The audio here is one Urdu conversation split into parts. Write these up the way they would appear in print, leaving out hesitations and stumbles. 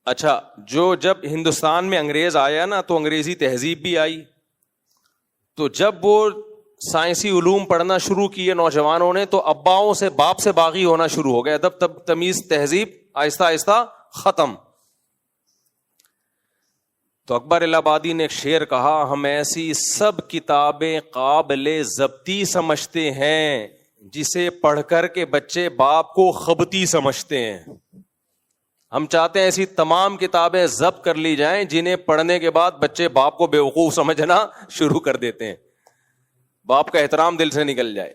اچھا، جب ہندوستان میں انگریز آیا نا تو انگریزی تہذیب بھی آئی، تو جب وہ سائنسی علوم پڑھنا شروع کیے نوجوانوں نے تو اباؤں سے باپ سے باغی ہونا شروع ہو گیا، ادب تمیز تہذیب آہستہ آہستہ ختم. تو اکبر الہ آبادی نے ایک شعر کہا، ہم ایسی سب کتابیں قابل ضبطی سمجھتے ہیں جسے پڑھ کر کے بچے باپ کو خبتی سمجھتے ہیں. ہم چاہتے ہیں ایسی تمام کتابیں ضبط کر لی جائیں جنہیں پڑھنے کے بعد بچے باپ کو بیوقوف سمجھنا شروع کر دیتے ہیں، باپ کا احترام دل سے نکل جائے.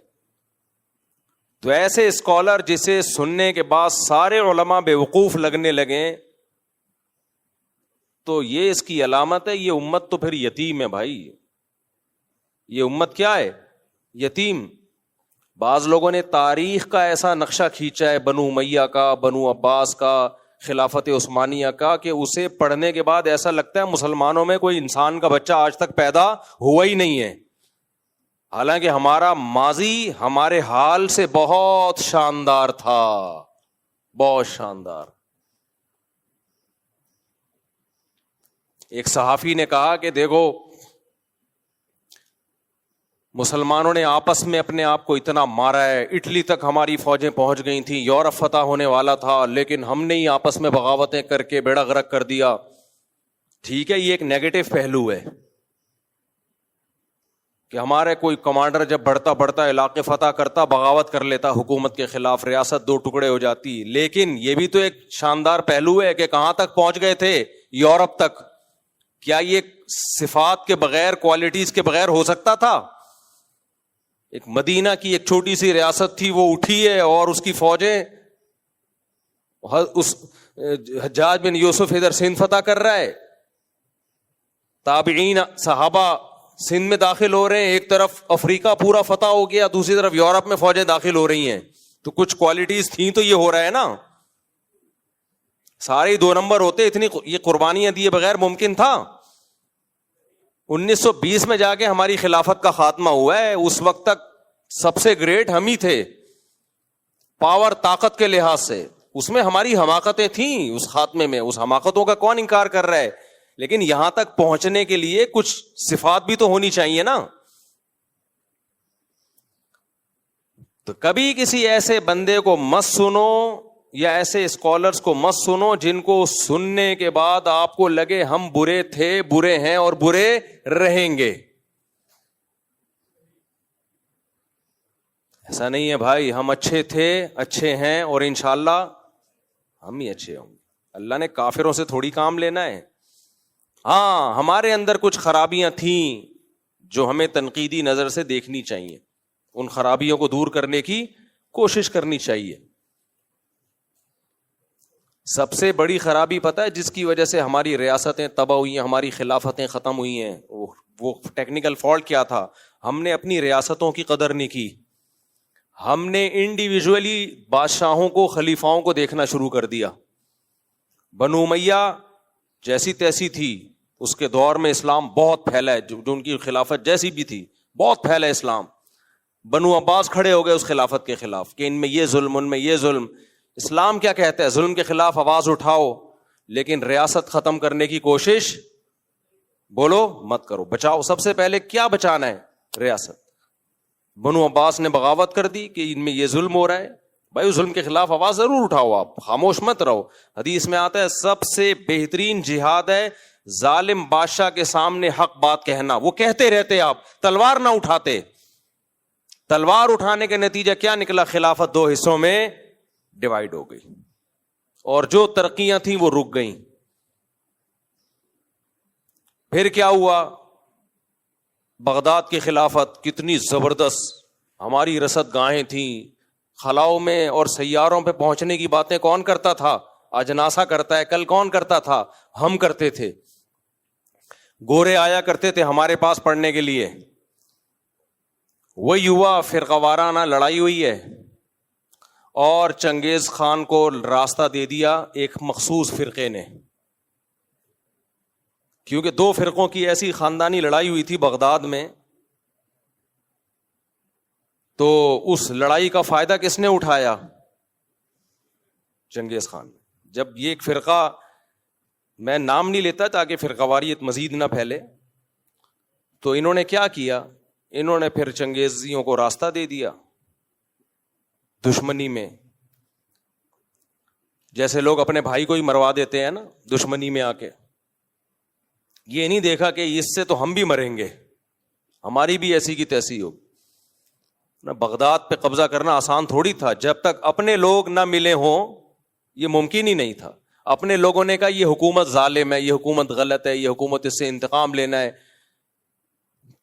تو ایسے اسکالر جسے سننے کے بعد سارے علماء بیوقوف لگنے لگیں تو یہ اس کی علامت ہے، یہ امت تو پھر یتیم ہے بھائی. یہ امت کیا ہے؟ یتیم. بعض لوگوں نے تاریخ کا ایسا نقشہ کھینچا ہے بنو امیہ کا، بنو عباس کا، خلافت عثمانیہ کا، کہ اسے پڑھنے کے بعد ایسا لگتا ہے مسلمانوں میں کوئی انسان کا بچہ آج تک پیدا ہوا ہی نہیں ہے. حالانکہ ہمارا ماضی ہمارے حال سے بہت شاندار تھا، بہت شاندار. ایک صحافی نے کہا کہ دیکھو مسلمانوں نے آپس میں اپنے آپ کو اتنا مارا ہے، اٹلی تک ہماری فوجیں پہنچ گئی تھیں، یورپ فتح ہونے والا تھا، لیکن ہم نے ہی آپس میں بغاوتیں کر کے بیڑا غرق کر دیا. ٹھیک ہے، یہ ایک نیگیٹو پہلو ہے کہ ہمارے کوئی کمانڈر جب بڑھتا علاقے فتح کرتا، بغاوت کر لیتا حکومت کے خلاف، ریاست دو ٹکڑے ہو جاتی. لیکن یہ بھی تو ایک شاندار پہلو ہے کہ کہاں تک پہنچ گئے تھے؟ یورپ تک. کیا یہ صفات کے بغیر، کوالٹیز کے بغیر ہو سکتا تھا؟ ایک مدینہ کی ایک چھوٹی سی ریاست تھی، وہ اٹھی ہے اور اس کی فوجیں، اس حجاج بن یوسف ادھر سندھ فتح کر رہا ہے، تابعین صحابہ سندھ میں داخل ہو رہے ہیں، ایک طرف افریقہ پورا فتح ہو گیا، دوسری طرف یورپ میں فوجیں داخل ہو رہی ہیں. تو کچھ کوالٹیز تھیں تو یہ ہو رہا ہے نا. سارے 2 نمبر ہوتے، اتنی یہ قربانیاں دیے بغیر ممکن تھا؟ 1920 میں جا کے ہماری خلافت کا خاتمہ ہوا ہے. اس وقت تک سب سے گریٹ ہم ہی تھے پاور، طاقت کے لحاظ سے. اس میں ہماری حماقتیں تھیں، اس خاتمے میں، اس حماقتوں کا کون انکار کر رہا ہے؟ لیکن یہاں تک پہنچنے کے لیے کچھ صفات بھی تو ہونی چاہیے نا. تو کبھی کسی ایسے بندے کو مت سنو یا ایسے اسکالرز کو مت سنو جن کو سننے کے بعد آپ کو لگے ہم برے تھے، برے ہیں اور برے رہیں گے. ایسا نہیں ہے بھائی، ہم اچھے تھے، اچھے ہیں اور انشاءاللہ ہم ہی اچھے ہوں گے. اللہ نے کافروں سے تھوڑی کام لینا ہے. ہاں، ہمارے اندر کچھ خرابیاں تھیں جو ہمیں تنقیدی نظر سے دیکھنی چاہیے، ان خرابیوں کو دور کرنے کی کوشش کرنی چاہیے. سب سے بڑی خرابی پتہ ہے جس کی وجہ سے ہماری ریاستیں تباہ ہوئی ہیں، ہماری خلافتیں ختم ہوئی ہیں، وہ ٹیکنیکل فالٹ کیا تھا؟ ہم نے اپنی ریاستوں کی قدر نہیں کی. ہم نے انڈیویجولی بادشاہوں کو، خلیفاؤں کو دیکھنا شروع کر دیا. بنو امیہ جیسی تیسی تھی، اس کے دور میں اسلام بہت پھیلا ہے، جو ان کی خلافت جیسی بھی تھی بہت پھیلا اسلام. بنو عباس کھڑے ہو گئے اس خلافت کے خلاف کہ ان میں یہ ظلم، ان میں یہ ظلم. اسلام کیا کہتا ہے؟ ظلم کے خلاف آواز اٹھاؤ، لیکن ریاست ختم کرنے کی کوشش بولو مت کرو، بچاؤ. سب سے پہلے کیا بچانا ہے؟ ریاست. بنو عباس نے بغاوت کر دی کہ ان میں یہ ظلم ہو رہا ہے. بھائی ظلم کے خلاف آواز ضرور اٹھاؤ، آپ خاموش مت رہو. حدیث میں آتا ہے سب سے بہترین جہاد ہے ظالم بادشاہ کے سامنے حق بات کہنا. وہ کہتے رہتے، آپ تلوار نہ اٹھاتے. تلوار اٹھانے کے نتیجہ کیا نکلا؟ خلافت 2 حصوں میں ڈیوائیڈ ہو گئی اور جو ترقیاں تھیں وہ رک گئیں. پھر کیا ہوا؟ بغداد کی خلافت کتنی زبردست، ہماری رصد گاہیں تھیں، خلاؤں میں اور سیاروں پہ پہنچنے کی باتیں کون کرتا تھا؟ آج ناسا کرتا ہے، کل کون کرتا تھا؟ ہم کرتے تھے. گورے آیا کرتے تھے ہمارے پاس پڑھنے کے لیے. وہی ہوا، فرقہ وارانہ لڑائی ہوئی ہے اور چنگیز خان کو راستہ دے دیا ایک مخصوص فرقے نے، کیونکہ 2 فرقوں کی ایسی خاندانی لڑائی ہوئی تھی بغداد میں. تو اس لڑائی کا فائدہ کس نے اٹھایا؟ چنگیز خان. جب یہ ایک فرقہ میں نام نہیں لیتا تاکہ پھر قواریت مزید نہ پھیلے. تو انہوں نے کیا کیا, انہوں نے پھر چنگیزیوں کو راستہ دے دیا دشمنی میں. جیسے لوگ اپنے بھائی کو ہی مروا دیتے ہیں نا دشمنی میں آ کے, یہ نہیں دیکھا کہ اس سے تو ہم بھی مریں گے, ہماری بھی ایسی کی تیسی ہو. بغداد پہ قبضہ کرنا آسان تھوڑی تھا, جب تک اپنے لوگ نہ ملے ہوں یہ ممکن ہی نہیں تھا. اپنے لوگوں نے کہا یہ حکومت ظالم ہے, یہ حکومت غلط ہے, یہ حکومت اس سے انتقام لینا ہے,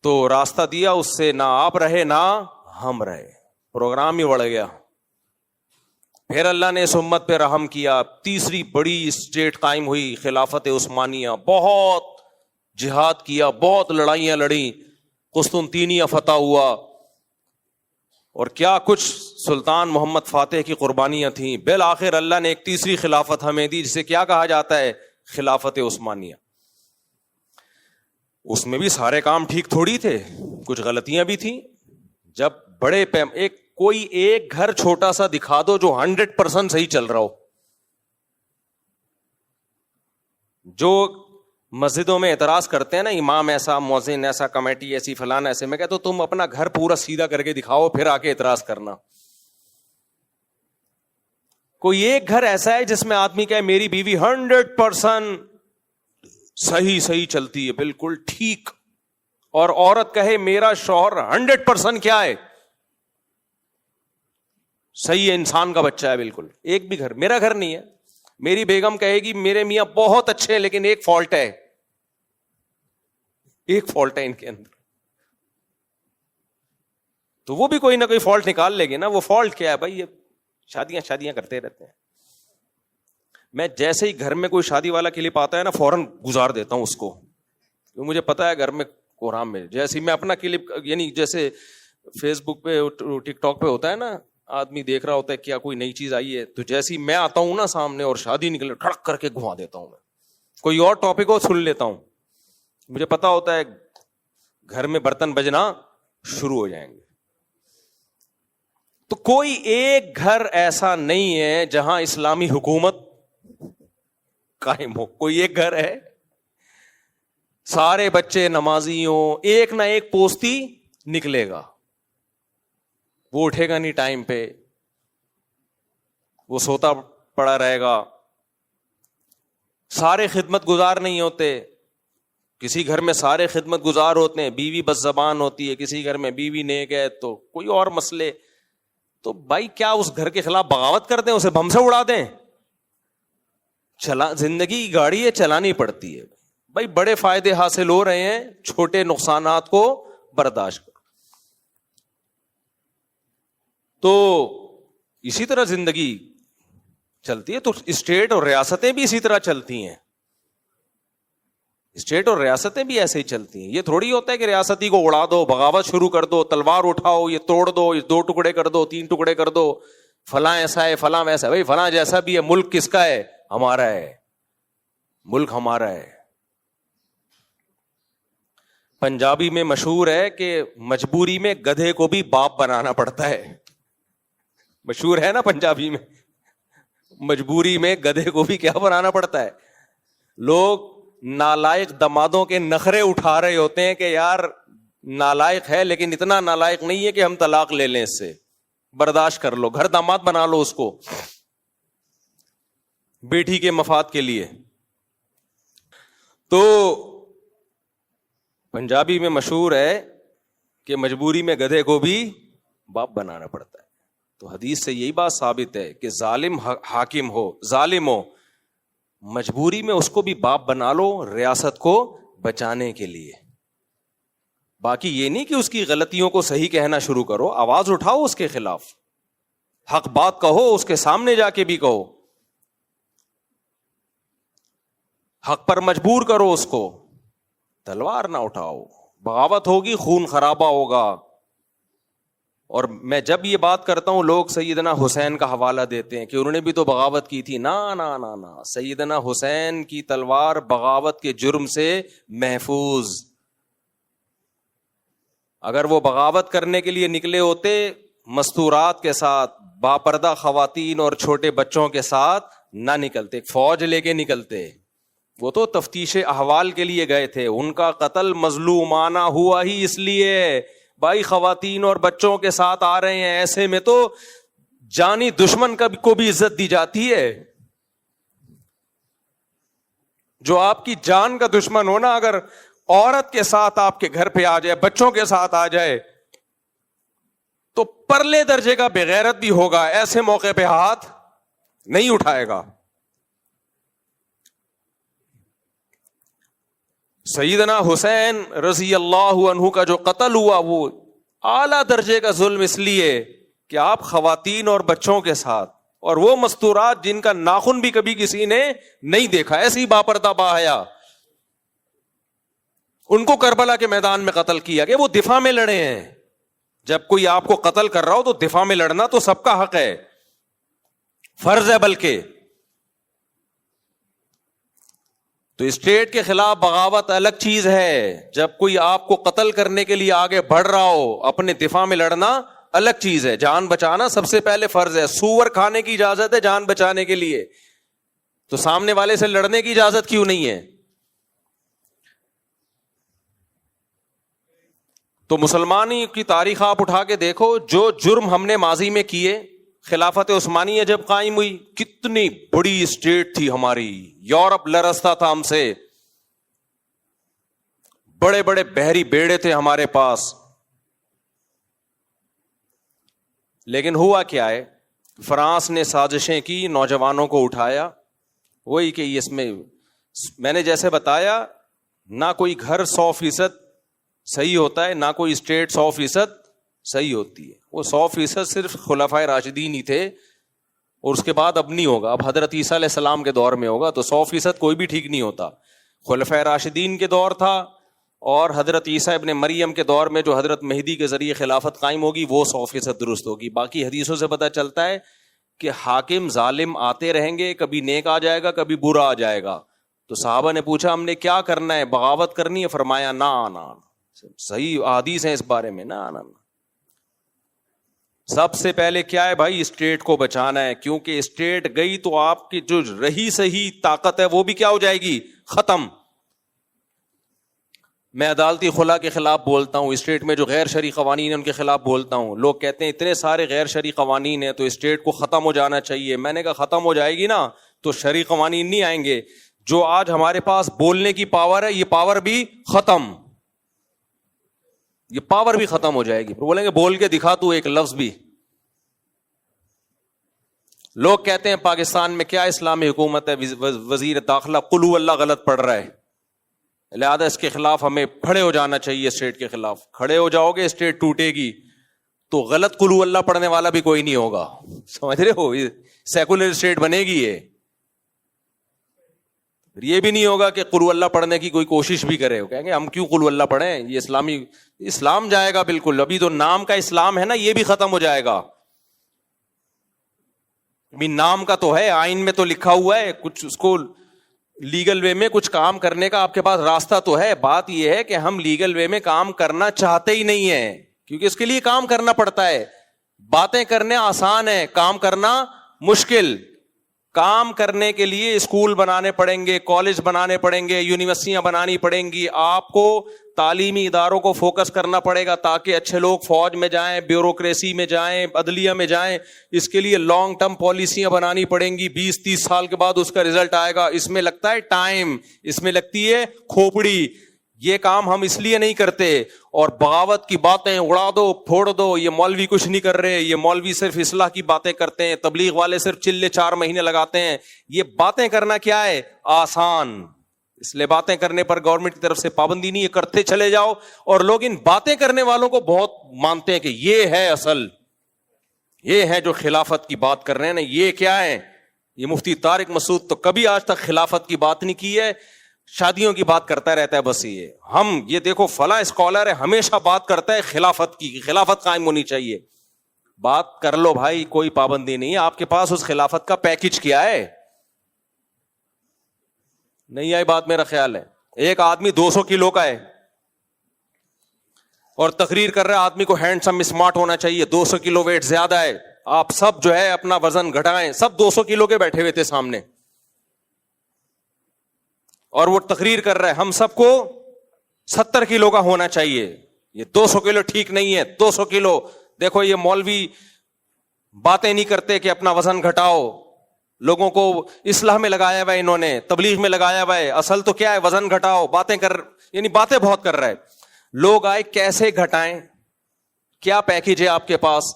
تو راستہ دیا اس سے, نہ آپ رہے نہ ہم رہے, پروگرام ہی بڑھ گیا. پھر اللہ نے اس امت پہ رحم کیا, تیسری بڑی اسٹیٹ قائم ہوئی خلافت عثمانیہ, بہت جہاد کیا, بہت لڑائیاں لڑیں, قسطنطینیہ فتح ہوا, اور کیا کچھ سلطان محمد فاتح کی قربانیاں تھیں. بالآخر اللہ نے ایک تیسری خلافت ہمیں دی جسے کیا کہا جاتا ہے, خلافت عثمانیہ. اس میں بھی سارے کام ٹھیک تھوڑی تھے, کچھ غلطیاں بھی تھیں. جب بڑے کوئی ایک گھر چھوٹا سا دکھا دو جو 100% صحیح چل رہا ہو. جو مسجدوں میں اعتراض کرتے ہیں نا, امام ایسا, مؤذن ایسا, کمیٹی ایسی, فلانا ایسے, میں کہتا ہوں تم اپنا گھر پورا سیدھا کر کے دکھاؤ پھر آ کے اعتراض کرنا. کوئی ایک گھر ایسا ہے جس میں آدمی کہے میری بیوی 100% صحیح چلتی ہے, بالکل ٹھیک, اور عورت کہے میرا شوہر 100% کیا ہے, صحیح ہے, انسان کا بچہ ہے بالکل. ایک بھی گھر, میرا گھر نہیں ہے, میری بیگم کہے گی میرے میاں بہت اچھے ہیں لیکن ایک فالٹ ہے, ایک فالٹ ہے ان کے اندر, تو وہ بھی کوئی نہ کوئی فالٹ نکال لے گی نا. وہ فالٹ کیا ہے بھائی, یہ شادیاں کرتے رہتے ہیں. میں جیسے ہی گھر میں کوئی شادی والا کلپ آتا ہے نا فوراً گزار دیتا ہوں اس کو, کیونکہ مجھے پتا ہے گھر میں کوہرام میں. جیسے میں اپنا کلپ, یعنی جیسے فیس بک پہ ٹک ٹاک پہ ہوتا ہے نا, آدمی دیکھ رہا ہوتا ہے کیا کوئی نئی چیز آئی ہے, تو جیسے ہی میں آتا ہوں نا سامنے اور شادی نکلے ٹھڑک کر کے گھما دیتا ہوں. میں کوئی اور ٹاپک کو سن لیتا ہوں, مجھے پتا ہوتا ہے گھر میں برتن بجنا شروع ہو جائیں گے. تو کوئی ایک گھر ایسا نہیں ہے جہاں اسلامی حکومت قائم ہو. کوئی ایک گھر ہے, سارے بچے نمازی ہوں, ایک نہ ایک پوستی نکلے گا, وہ اٹھے گا نہیں ٹائم پہ, وہ سوتا پڑا رہے گا. سارے خدمت گزار نہیں ہوتے, کسی گھر میں سارے خدمت گزار ہوتے ہیں, بیوی بس زبان ہوتی ہے, کسی گھر میں بیوی نیک ہے تو کوئی اور مسئلے. تو بھائی کیا اس گھر کے خلاف بغاوت کر دیں, اسے بم سے اڑا دیں؟ زندگی کی گاڑی ہے, چلانی پڑتی ہے بھائی. بڑے فائدے حاصل ہو رہے ہیں, چھوٹے نقصانات کو برداشت کرو. تو اسی طرح زندگی چلتی ہے. تو اسٹیٹ اور ریاستیں بھی اسی طرح چلتی ہیں, اسٹیٹ اور ریاستیں بھی ایسے ہی چلتی ہیں. یہ تھوڑی ہوتا ہے کہ ریاستی کو اڑا دو, بغاوت شروع کر دو, تلوار اٹھاؤ, یہ توڑ دو, یہ 2 ٹکڑے کر دو, 3 ٹکڑے کر دو, فلاں ایسا ہے, فلاں ویسا ہے. بھائی فلاں جیسا بھی ہے, ملک کس کا ہے؟ ہمارا ہے, ملک ہمارا ہے. پنجابی میں مشہور ہے کہ مجبوری میں گدھے کو بھی باپ بنانا پڑتا ہے. مشہور ہے نا پنجابی میں, مجبوری میں گدھے کو بھی کیا بنانا پڑتا ہے. لوگ نالائق دمادوں کے نخرے اٹھا رہے ہوتے ہیں کہ یار نالائق ہے لیکن اتنا نالائق نہیں ہے کہ ہم طلاق لے لیں, اس سے برداشت کر لو, گھر داماد بنا لو اس کو بیٹی کے مفاد کے لیے. تو پنجابی میں مشہور ہے کہ مجبوری میں گدھے کو بھی باپ بنانا پڑتا ہے. تو حدیث سے یہی بات ثابت ہے کہ ظالم حاکم ہو, ظالم ہو, مجبوری میں اس کو بھی باپ بنا لو ریاست کو بچانے کے لیے. باقی یہ نہیں کہ اس کی غلطیوں کو صحیح کہنا شروع کرو, آواز اٹھاؤ اس کے خلاف, حق بات کہو, اس کے سامنے جا کے بھی کہو, حق پر مجبور کرو اس کو, تلوار نہ اٹھاؤ. بغاوت ہوگی, خون خرابہ ہوگا. اور میں جب یہ بات کرتا ہوں لوگ سیدنا حسین کا حوالہ دیتے ہیں کہ انہوں نے بھی تو بغاوت کی تھی. نا نا نا نا, سیدنا حسین کی تلوار بغاوت کے جرم سے محفوظ. اگر وہ بغاوت کرنے کے لیے نکلے ہوتے مستورات کے ساتھ, باپردہ خواتین اور چھوٹے بچوں کے ساتھ نہ نکلتے, فوج لے کے نکلتے. وہ تو تفتیش احوال کے لیے گئے تھے, ان کا قتل مظلومانہ ہوا ہی اس لیے. بھائی خواتین اور بچوں کے ساتھ آ رہے ہیں, ایسے میں تو جانی دشمن کو بھی عزت دی جاتی ہے. جو آپ کی جان کا دشمن ہو نا, اگر عورت کے ساتھ آپ کے گھر پہ آ جائے, بچوں کے ساتھ آ جائے, تو پرلے درجے کا بغیرت بھی ہوگا, ایسے موقع پہ ہاتھ نہیں اٹھائے گا. سیدنا حسین رضی اللہ عنہ کا جو قتل ہوا وہ اعلیٰ درجے کا ظلم اس لیے کہ آپ خواتین اور بچوں کے ساتھ, اور وہ مستورات جن کا ناخن بھی کبھی کسی نے نہیں دیکھا, ایسی باپردہ باحیا, ان کو کربلا کے میدان میں قتل کیا کہ وہ دفاع میں لڑے ہیں. جب کوئی آپ کو قتل کر رہا ہو تو دفاع میں لڑنا تو سب کا حق ہے, فرض ہے. بلکہ تو اسٹیٹ کے خلاف بغاوت الگ چیز ہے, جب کوئی آپ کو قتل کرنے کے لیے آگے بڑھ رہا ہو, اپنے دفاع میں لڑنا الگ چیز ہے. جان بچانا سب سے پہلے فرض ہے. سور کھانے کی اجازت ہے جان بچانے کے لیے, تو سامنے والے سے لڑنے کی اجازت کیوں نہیں ہے؟ تو مسلمانی کی تاریخ آپ اٹھا کے دیکھو, جو جرم ہم نے ماضی میں کیے, خلافت عثمانیہ جب قائم ہوئی, کتنی بڑی اسٹیٹ تھی ہماری, یورپ لرزتا تھا ہم سے, بڑے بڑے بحری بیڑے تھے ہمارے پاس. لیکن ہوا کیا ہے, فرانس نے سازشیں کی, نوجوانوں کو اٹھایا, وہی کہ اس میں نے جیسے بتایا, نہ کوئی گھر 100% صحیح ہوتا ہے, نہ کوئی اسٹیٹ 100% صحیح ہوتی ہے. وہ 100% صرف خلفائے راشدین ہی تھے, اور اس کے بعد اب نہیں ہوگا, اب حضرت عیسیٰ علیہ السلام کے دور میں ہوگا. تو 100% کوئی بھی ٹھیک نہیں ہوتا. خلفائے راشدین کے دور تھا, اور حضرت عیسیٰ ابن مریم کے دور میں جو حضرت مہدی کے ذریعے خلافت قائم ہوگی وہ 100% درست ہوگی. باقی حدیثوں سے پتہ چلتا ہے کہ حاکم ظالم آتے رہیں گے, کبھی نیک آ جائے گا, کبھی برا آ جائے گا. تو صحابہ نے پوچھا ہم نے کیا کرنا ہے, بغاوت کرنی ہے؟ فرمایا نہ آنا. صحیح احادیث ہیں اس بارے میں, نہ آنا. سب سے پہلے کیا ہے بھائی, اسٹیٹ کو بچانا ہے, کیونکہ اسٹیٹ گئی تو آپ کی جو رہی صحیح طاقت ہے وہ بھی کیا ہو جائے گی, ختم. میں عدالتی خلا کے خلاف بولتا ہوں, اسٹیٹ میں جو غیر شرعی قوانین ہیں ان کے خلاف بولتا ہوں. لوگ کہتے ہیں اتنے سارے غیر شرعی قوانین ہیں تو اسٹیٹ کو ختم ہو جانا چاہیے. میں نے کہا ختم ہو جائے گی نا تو شرعی قوانین نہیں آئیں گے. جو آج ہمارے پاس بولنے کی پاور ہے, یہ پاور بھی ختم, یہ پاور بھی ختم ہو جائے گی. بولیں گے بول کے دکھا تو ایک لفظ بھی. لوگ کہتے ہیں پاکستان میں کیا اسلامی حکومت ہے, وزیر داخلہ قل هو اللہ غلط پڑھ رہا ہے, لہذا اس کے خلاف ہمیں کھڑے ہو جانا چاہیے. اسٹیٹ کے خلاف کھڑے ہو جاؤ گے اسٹیٹ ٹوٹے گی, تو غلط قل هو اللہ پڑھنے والا بھی کوئی نہیں ہوگا. سمجھ رہے ہو, سیکولر اسٹیٹ بنے گی. یہ بھی نہیں ہوگا کہ قل هو اللہ پڑھنے کی کوئی کوشش بھی کرے, کہیں گے ہم کیوں قل هو اللہ پڑھیں, یہ اسلام جائے گا بالکل. ابھی تو نام کا اسلام ہے نا, یہ بھی ختم ہو جائے گا. ابھی نام کا تو ہے, آئین میں تو لکھا ہوا ہے, کچھ اس کو لیگل وے میں کچھ کام کرنے کا آپ کے پاس راستہ تو ہے. بات یہ ہے کہ ہم لیگل وے میں کام کرنا چاہتے ہی نہیں ہیں, کیونکہ اس کے لیے کام کرنا پڑتا ہے. باتیں کرنے آسان ہے, کام کرنا مشکل. کام کرنے کے لیے اسکول بنانے پڑیں گے, کالج بنانے پڑیں گے, یونیورسٹیاں بنانی پڑیں گی. آپ کو تعلیمی اداروں کو فوکس کرنا پڑے گا تاکہ اچھے لوگ فوج میں جائیں, بیوروکریسی میں جائیں, عدلیہ میں جائیں. اس کے لیے لانگ ٹرم پالیسیاں بنانی پڑیں گی. 20-30 سال کے بعد اس کا رزلٹ آئے گا. اس میں لگتا ہے ٹائم, اس میں لگتی ہے کھوپڑی. یہ کام ہم اس لیے نہیں کرتے. اور بغاوت کی باتیں اڑا دو, پھوڑ دو, یہ مولوی کچھ نہیں کر رہے, یہ مولوی صرف اصلاح کی باتیں کرتے ہیں, تبلیغ والے صرف چلے 4 مہینے لگاتے ہیں. یہ باتیں کرنا کیا ہے, آسان. اس لیے باتیں کرنے پر گورنمنٹ کی طرف سے پابندی نہیں ہے, کرتے چلے جاؤ. اور لوگ ان باتیں کرنے والوں کو بہت مانتے ہیں کہ یہ ہے اصل, یہ ہے جو خلافت کی بات کر رہے ہیں نا, یہ کیا ہے. یہ مفتی طارق مسعود تو کبھی آج تک خلافت کی بات نہیں کی ہے, شادیوں کی بات کرتا رہتا ہے بس. یہ دیکھو فلاں اسکالر ہے, ہمیشہ بات کرتا ہے خلافت کی, خلافت قائم ہونی چاہیے. بات کر لو بھائی, کوئی پابندی نہیں ہے. آپ کے پاس اس خلافت کا پیکج کیا ہے؟ نہیں آئی بات, میرا خیال ہے. ایک آدمی 200 کلو کا ہے اور تقریر کر رہا ہے آدمی کو ہینڈسم اسمارٹ ہونا چاہیے, 200 کلو ویٹ زیادہ ہے. آپ سب جو ہے اپنا وزن گھٹائیں. سب 200 کلو کے بیٹھے ہوئے تھے سامنے. اور وہ تقریر کر رہا ہے ہم سب کو 70 کلو کا ہونا چاہیے, یہ 200 کلو ٹھیک نہیں ہے, 200 کلو. دیکھو یہ مولوی باتیں نہیں کرتے کہ اپنا وزن گھٹاؤ, لوگوں کو اصلاح میں لگایا ہوا ہے, انہوں نے تبلیغ میں لگایا ہوا ہے, اصل تو کیا ہے وزن گھٹاؤ, باتیں یعنی باتیں بہت کر رہا ہے. لوگ آئے کیسے گھٹائیں, کیا پیکج ہے آپ کے پاس؟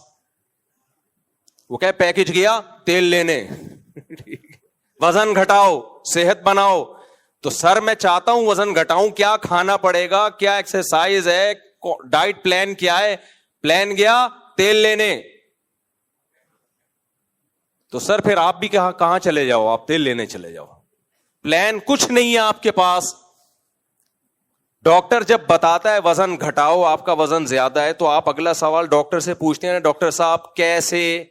وہ کہ پیکج گیا تیل لینے وزن گھٹاؤ صحت بناؤ. تو سر میں چاہتا ہوں وزن گھٹاؤں, کیا کھانا پڑے گا, کیا ایکسرسائز ہے, ڈائٹ پلان کیا ہے؟ پلان گیا تیل لینے. تو سر پھر آپ بھی کہاں چلے جاؤ, آپ تیل لینے چلے جاؤ. پلان کچھ نہیں ہے آپ کے پاس. ڈاکٹر جب بتاتا ہے وزن گھٹاؤ, آپ کا وزن زیادہ ہے, تو آپ اگلا سوال ڈاکٹر سے پوچھتے ہیں ڈاکٹر صاحب کیسے؟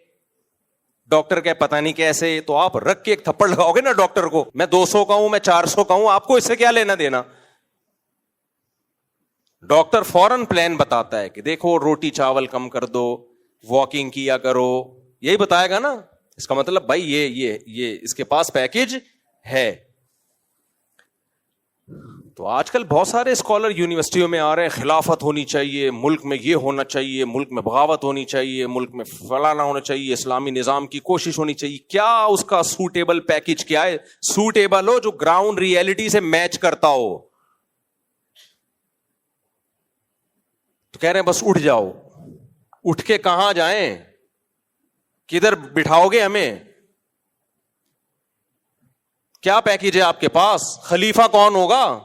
ڈاکٹر کہ پتہ نہیں کیسے. تو آپ رکھ کے ایک تھپڑ لگاؤ گے نا ڈاکٹر کو, میں 200 کا ہوں, میں 400 کا ہوں, آپ کو اس سے کیا لینا دینا؟ ڈاکٹر فوراً پلان بتاتا ہے کہ دیکھو روٹی چاول کم کر دو, واکنگ کیا کرو, یہی بتائے گا نا. اس کا مطلب بھائی یہ اس کے پاس پیکج ہے. تو آج کل بہت سارے اسکالر یونیورسٹیوں میں آ رہے ہیں, خلافت ہونی چاہیے, ملک میں یہ ہونا چاہیے, ملک میں بغاوت ہونی چاہیے, ملک میں فلانا ہونا چاہیے, اسلامی نظام کی کوشش ہونی چاہیے. کیا اس کا سوٹیبل پیکج کیا ہے؟ سوٹیبل ہو جو گراؤنڈ ریئلٹی سے میچ کرتا ہو. تو کہہ رہے ہیں بس اٹھ جاؤ. اٹھ کے کہاں جائیں, کدھر بٹھاؤ گے ہمیں؟ کیا پیکج ہے آپ کے پاس؟ خلیفہ کون ہوگا؟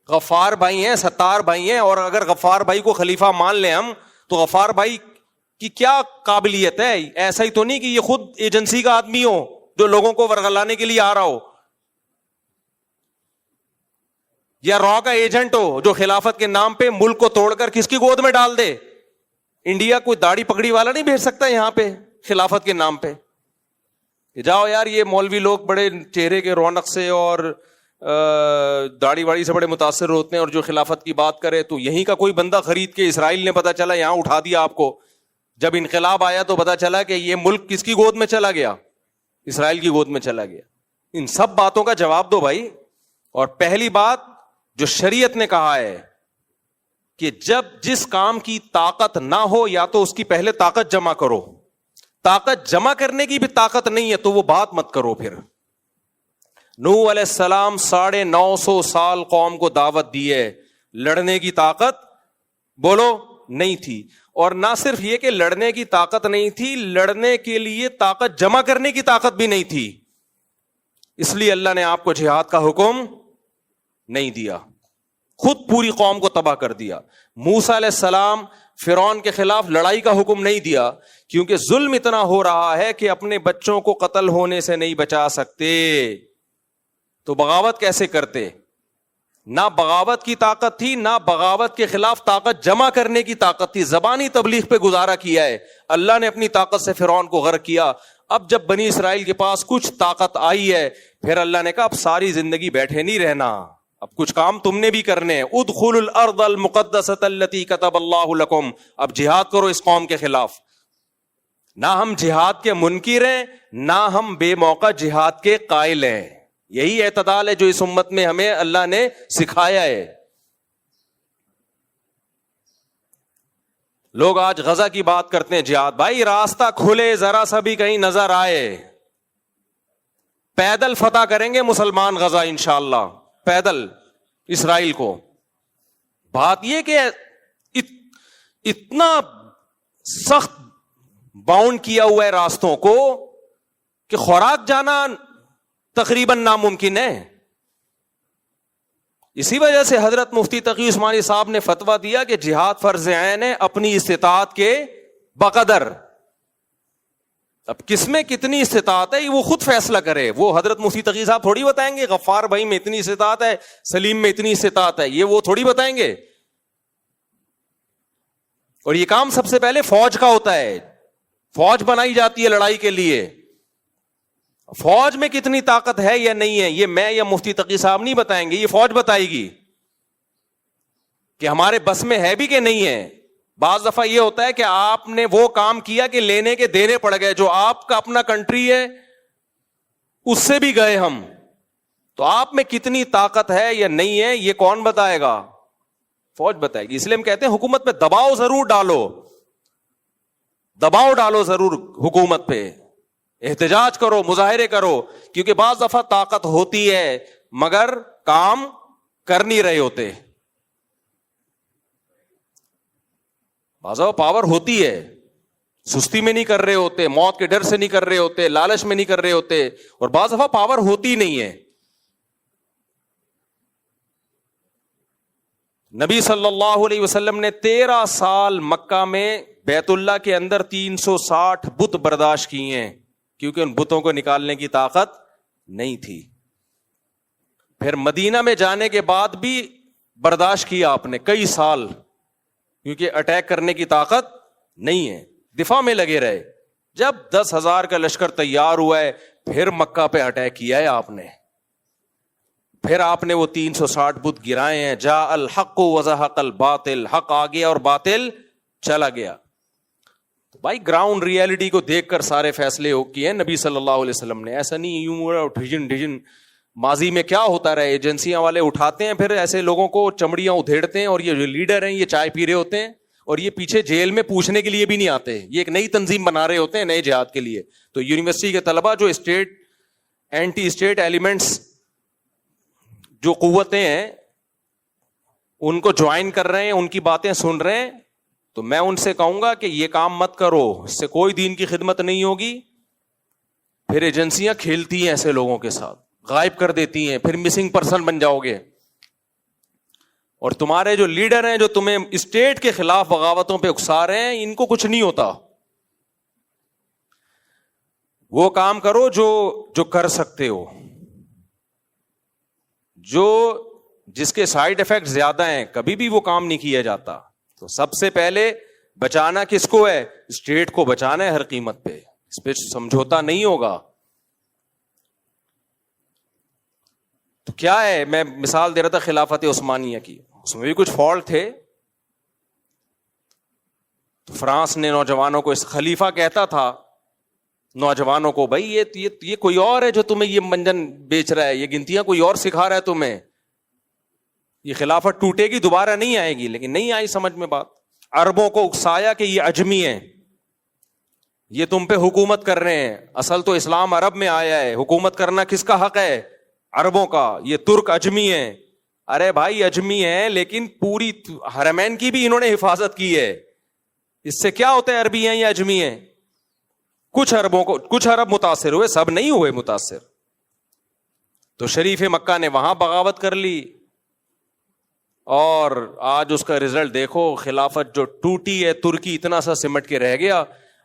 غفار بھائی ہیں, ستار بھائی ہیں, اور اگر غفار بھائی کو خلیفہ مان لیں ہم, تو غفار بھائی کی کیا قابلیت ہے؟ ایسا ہی تو نہیں کہ یہ خود ایجنسی کا آدمی ہو جو لوگوں کو ورغلانے کے لیے آ رہا ہو, یا را کا ایجنٹ ہو جو خلافت کے نام پہ ملک کو توڑ کر کس کی گود میں ڈال دے. انڈیا کوئی داڑھی پکڑی والا نہیں بھیج سکتا یہاں پہ خلافت کے نام پہ. جاؤ یار, یہ مولوی لوگ بڑے چہرے کے رونق سے اور داڑھی واڑی سے بڑے متاثر ہوتے ہیں, اور جو خلافت کی بات کرے تو یہیں کا کوئی بندہ خرید کے اسرائیل نے پتا چلا یہاں اٹھا دیا آپ کو. جب انقلاب آیا تو پتا چلا کہ یہ ملک کس کی گود میں چلا گیا؟ اسرائیل کی گود میں چلا گیا. ان سب باتوں کا جواب دو بھائی. اور پہلی بات جو شریعت نے کہا ہے کہ جب جس کام کی طاقت نہ ہو, یا تو اس کی پہلے طاقت جمع کرو. طاقت جمع کرنے کی بھی طاقت نہیں ہے تو وہ بات مت کرو. پھر نوح علیہ السلام 950 سال قوم کو دعوت دی ہے, لڑنے کی طاقت بولو نہیں تھی. اور نہ صرف یہ کہ لڑنے کی طاقت نہیں تھی, لڑنے کے لیے طاقت جمع کرنے کی طاقت بھی نہیں تھی. اس لیے اللہ نے آپ کو جہاد کا حکم نہیں دیا, خود پوری قوم کو تباہ کر دیا. موسیٰ علیہ السلام فرعون کے خلاف لڑائی کا حکم نہیں دیا, کیونکہ ظلم اتنا ہو رہا ہے کہ اپنے بچوں کو قتل ہونے سے نہیں بچا سکتے. تو بغاوت کیسے کرتے؟ نہ بغاوت کی طاقت تھی, نہ بغاوت کے خلاف طاقت جمع کرنے کی طاقت تھی. زبانی تبلیغ پہ گزارا کیا ہے. اللہ نے اپنی طاقت سے فرعون کو غرق کیا. اب جب بنی اسرائیل کے پاس کچھ طاقت آئی ہے, پھر اللہ نے کہا اب ساری زندگی بیٹھے نہیں رہنا, اب کچھ کام تم نے بھی کرنے ہیں. ادخلوا الارض المقدسۃ التي كتب اللہ لکم. اب جہاد کرو اس قوم کے خلاف. نہ ہم جہاد کے منکر ہیں, نہ ہم بے موقع جہاد کے قائل ہیں. یہی اعتدال ہے جو اس امت میں ہمیں اللہ نے سکھایا ہے. لوگ آج غزہ کی بات کرتے ہیں, جہاد. بھائی راستہ کھلے, ذرا سا بھی کہیں نظر آئے, پیدل فتح کریں گے مسلمان غزہ انشاءاللہ, پیدل اسرائیل کو. بات یہ کہ اتنا سخت باؤنڈ کیا ہوا ہے راستوں کو کہ خوراک جانا تقریباً ناممکن ہے. اسی وجہ سے حضرت مفتی تقی عثمانی صاحب نے فتویٰ دیا کہ جہاد فرض عین ہے اپنی استطاعت کے بقدر. اب کس میں کتنی استطاعت ہے وہ خود فیصلہ کرے. وہ حضرت مفتی تقی صاحب تھوڑی بتائیں گے غفار بھائی میں اتنی استطاعت ہے, سلیم میں اتنی استطاعت ہے, یہ وہ تھوڑی بتائیں گے. اور یہ کام سب سے پہلے فوج کا ہوتا ہے. فوج بنائی جاتی ہے لڑائی کے لیے. فوج میں کتنی طاقت ہے یا نہیں ہے یہ میں یا مفتی تقی صاحب نہیں بتائیں گے, یہ فوج بتائے گی کہ ہمارے بس میں ہے بھی کہ نہیں ہے. بعض دفعہ یہ ہوتا ہے کہ آپ نے وہ کام کیا کہ لینے کے دینے پڑ گئے, جو آپ کا اپنا کنٹری ہے اس سے بھی گئے ہم, تو آپ میں کتنی طاقت ہے یا نہیں ہے یہ کون بتائے گا؟ فوج بتائے گی. اس لیے ہم کہتے ہیں حکومت پہ دباؤ ضرور ڈالو, دباؤ ڈالو ضرور حکومت پہ, احتجاج کرو, مظاہرے کرو, کیونکہ بعض دفعہ طاقت ہوتی ہے مگر کام کر نہیں رہے ہوتے. بعض دفعہ پاور ہوتی ہے, سستی میں نہیں کر رہے ہوتے, موت کے ڈر سے نہیں کر رہے ہوتے, لالچ میں نہیں کر رہے ہوتے, اور بعض دفعہ پاور ہوتی نہیں ہے. نبی صلی اللہ علیہ وسلم نے 13 سال مکہ میں بیت اللہ کے اندر 360 بت برداشت کیے ہیں, کیونکہ ان بتوں کو نکالنے کی طاقت نہیں تھی. پھر مدینہ میں جانے کے بعد بھی برداشت کیا آپ نے کئی سال, کیونکہ اٹیک کرنے کی طاقت نہیں ہے, دفاع میں لگے رہے. جب 10,000 کا لشکر تیار ہوا ہے پھر مکہ پہ اٹیک کیا ہے آپ نے, پھر آپ نے وہ 360 بت گرائے ہیں. جاء الحق وزهق الباطل, حق آ گیا اور باطل چلا گیا. تو بھائی گراؤنڈ ریالٹی کو دیکھ کر سارے فیصلے کیے ہیں نبی صلی اللہ علیہ وسلم نے. ایسا نہیں یوں ڈھجن ماضی میں کیا ہوتا رہا, ایجنسیاں والے اٹھاتے ہیں پھر ایسے لوگوں کو چمڑیاں ادھیڑتے ہیں, اور یہ جو لیڈر ہیں یہ چائے پی رہے ہوتے ہیں اور یہ پیچھے جیل میں پوچھنے کے لیے بھی نہیں آتے, یہ ایک نئی تنظیم بنا رہے ہوتے ہیں نئے جہاد کے لیے. تو یونیورسٹی کے طلبہ جو اسٹیٹ اینٹی اسٹیٹ ایلیمنٹس جو قوتیں ہیں ان کو جوائن کر رہے ہیں, ان کی باتیں سن رہے ہیں, تو میں ان سے کہوں گا کہ یہ کام مت کرو, اس سے کوئی دین کی خدمت نہیں ہوگی. پھر ایجنسیاں کھیلتی ہیں ایسے لوگوں کے ساتھ, غائب کر دیتی ہیں, پھر مسنگ پرسن بن جاؤ گے. اور تمہارے جو لیڈر ہیں جو تمہیں اسٹیٹ کے خلاف بغاوتوں پہ اکسا رہے ہیں, ان کو کچھ نہیں ہوتا. وہ کام کرو جو کر سکتے ہو, جو جس کے سائیڈ ایفیکٹ زیادہ ہیں کبھی بھی وہ کام نہیں کیا جاتا. تو سب سے پہلے بچانا کس کو ہے؟ اسٹیٹ کو بچانا ہے ہر قیمت پہ, اس پہ سمجھوتا نہیں ہوگا. تو کیا ہے, میں مثال دے رہا تھا خلافت عثمانیہ کی, اس میں بھی کچھ فالٹ تھے. تو فرانس نے نوجوانوں کو, اس خلیفہ کہتا تھا نوجوانوں کو, بھائی یہ کوئی اور ہے جو تمہیں یہ منجن بیچ رہا ہے, یہ گنتیاں کوئی اور سکھا رہا ہے تمہیں, یہ خلافت ٹوٹے گی دوبارہ نہیں آئے گی. لیکن نہیں آئی سمجھ میں بات. عربوں کو اکسایا کہ یہ اجمی ہیں, یہ تم پہ حکومت کر رہے ہیں, اصل تو اسلام عرب میں آیا ہے, حکومت کرنا کس کا حق ہے؟ عربوں کا. یہ ترک اجمی ہیں. ارے بھائی اجمی ہیں لیکن پوری حرمین کی بھی انہوں نے حفاظت کی ہے, اس سے کیا ہوتا ہے عربی ہیں یا اجمی ہیں؟ کچھ عرب متاثر ہوئے, سب نہیں ہوئے متاثر. تو شریف مکہ نے وہاں بغاوت کر لی, اور آج اس کا رزلٹ دیکھو. خلافت جو ٹوٹی ہے, ترکی اتنا سا سمٹ کے رہ گیا.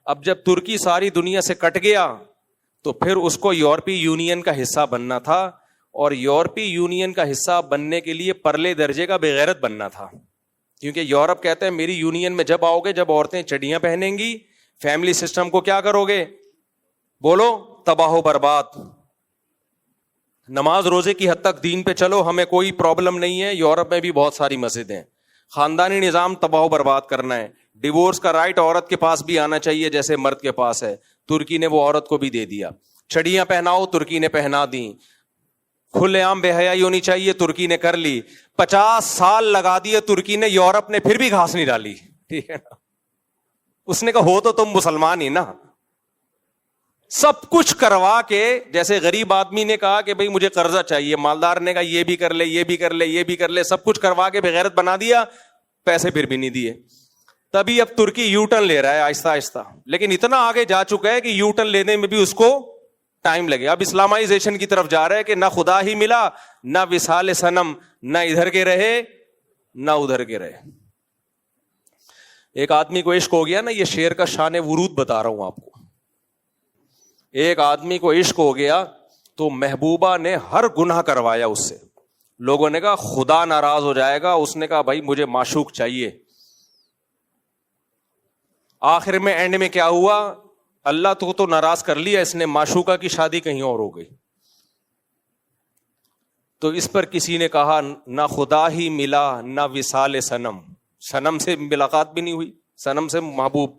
اب جب ترکی ساری دنیا سے کٹ گیا تو پھر اس کو یورپی یونین کا حصہ بننا تھا, اور یورپی یونین کا حصہ بننے کے لیے پرلے درجے کا بغیرت بننا تھا. کیونکہ یورپ کہتے ہیں میری یونین میں جب آؤ گے جب عورتیں چڈیاں پہنیں گی, فیملی سسٹم کو کیا کرو گے؟ بولو, تباہ و برباد. نماز روزے کی حد تک دین پہ چلو, ہمیں کوئی پرابلم نہیں ہے. یورپ میں بھی بہت ساری مسجدیں. خاندانی نظام تباہ و برباد کرنا ہے. ڈیورس کا رائٹ عورت کے پاس بھی آنا چاہیے جیسے مرد کے پاس ہے. ترکی نے وہ عورت کو بھی دے دیا. چھڑیاں پہناؤ, ترکی نے پہنا دی. کھلے عام بے حیائی ہونی چاہیے, ترکی نے کر لی. 50 سال لگا دیے ترکی نے, یورپ نے پھر بھی گھاس نہیں ڈالی. ٹھیک ہے نا, اس نے کہا ہو تو تم مسلمان ہی نا. سب کچھ کروا کے, جیسے غریب آدمی نے کہا کہ بھئی مجھے قرضہ چاہیے, مالدار نے کہا یہ بھی کر لے, یہ بھی کر لے, یہ بھی کر لے, سب کچھ کروا کے بغیرت بنا دیا, پیسے پھر بھی نہیں دیے. تبھی اب ترکی یو ٹرن لے رہا ہے آہستہ آہستہ, لیکن اتنا آگے جا چکا ہے کہ یو ٹرن لینے میں بھی اس کو ٹائم لگے. اب اسلامائزیشن کی طرف جا رہا ہے کہ نہ خدا ہی ملا, نہ وصال صنم, نہ ادھر کے رہے نہ ادھر کے رہے. ایک آدمی کو عشق ہو گیا نا, یہ شعر کا شان ورود بتا رہا ہوں آپ کو. ایک آدمی کو عشق ہو گیا تو محبوبہ نے ہر گناہ کروایا اس سے. لوگوں نے کہا خدا ناراض ہو جائے گا, اس نے کہا بھائی مجھے معشوق چاہیے. آخر میں اینڈ میں کیا ہوا, اللہ تو ناراض کر لیا اس نے, معشوقہ کی شادی کہیں اور ہو گئی. تو اس پر کسی نے کہا نہ خدا ہی ملا نہ وصال صنم, صنم سے ملاقات بھی نہیں ہوئی, صنم سے محبوب.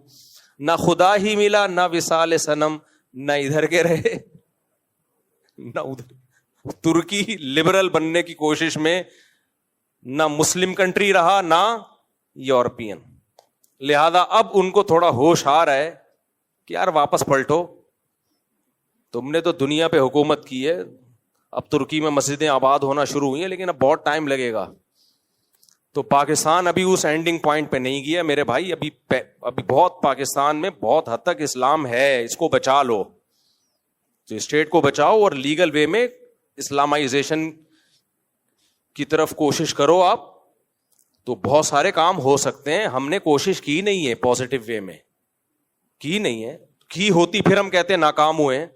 نہ خدا ہی ملا نہ وصال صنم, نہ ادھر کے رہے نہ ادھر. ترکی لبرل بننے کی کوشش میں نہ مسلم کنٹری رہا نہ یورپین. لہذا اب ان کو تھوڑا ہوش آ رہا ہے کہ یار واپس پلٹو, تم نے تو دنیا پہ حکومت کی ہے, اب ترکی میں مسجدیں آباد ہونا شروع ہوئی ہیں لیکن اب بہت ٹائم لگے گا. تو پاکستان ابھی اس اینڈنگ پوائنٹ پہ نہیں گیا میرے بھائی, ابھی بہت پاکستان میں بہت حد تک اسلام ہے, اس کو بچا لو. تو اسٹیٹ کو بچاؤ اور لیگل وے میں اسلامائزیشن کی طرف کوشش کرو آپ, تو بہت سارے کام ہو سکتے ہیں. ہم نے کوشش کی نہیں ہے پازیٹیو وے میں, کی نہیں ہے, کی ہوتی پھر ہم کہتے ہیں ناکام ہوئے ہیں.